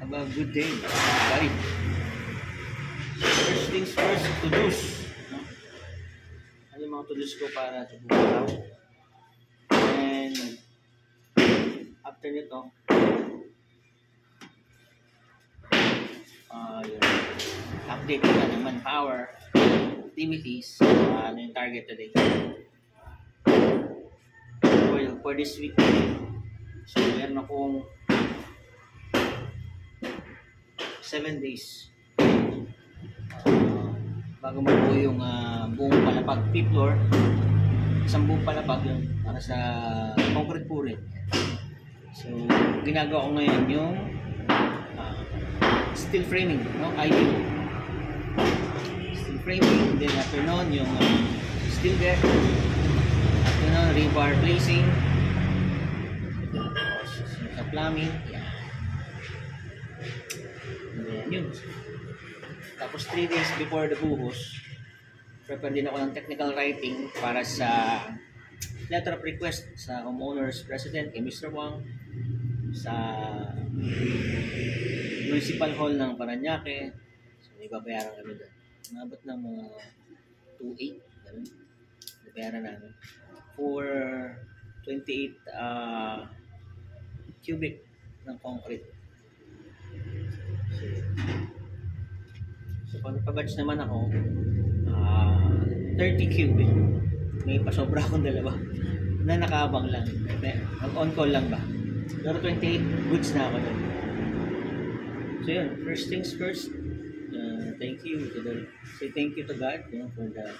Have a good day, everybody. First things first, to-dos. No? Ano yung mga to-dos ko para sa buong araw? And after nito, yung update ko na ng manpower activities, ano yung target today for this week. So meron akong 7 days bago mabuo yung buong palapag P-floor. Isang buong palapag yun para sa concrete pouring. So ginagawa ko ngayon yung steel framing, no? I-beam steel framing, then after nun yung steel deck, after nun rebar placing, sa plumbing, yan. And then yun. Tapos 3 days before the buhos, prepare din ako ng technical writing para sa letter of request sa homeowners president kay Mr. Wang, sa Municipal Hall ng Parañaque. So may babayaran kami doon. Umabot ng mga 2.8, ganun. Babayaran namin for 28 cubic ng concrete. So pag nagpa-batch naman ako, 30 cubic. May pasobra akong dalawa na nakaabang lang. Mag-on-call lang ba? Pero 28 goods na ako doon. So yun, first things first, thank you to God, you know, for the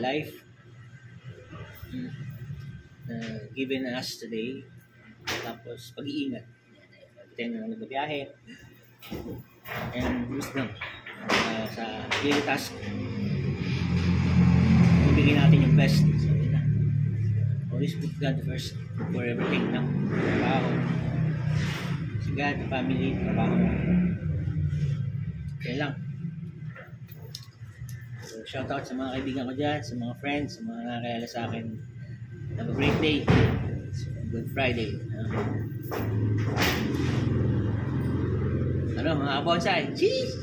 life given us today. Tapos pag-iingat. Tayo na nagbabiyahe. And wisdom sa daily task. Ibigay natin yung best. So yun na. Always put God first for everything na. Trabaho. Si God, family, trabaho. Kaya lang. So shout out sa mga kaibigan ko dyan, sa mga friends, sa mga nakakilala sa akin. Have a great day. Good Friday. Ano mga bonsai? Cheese!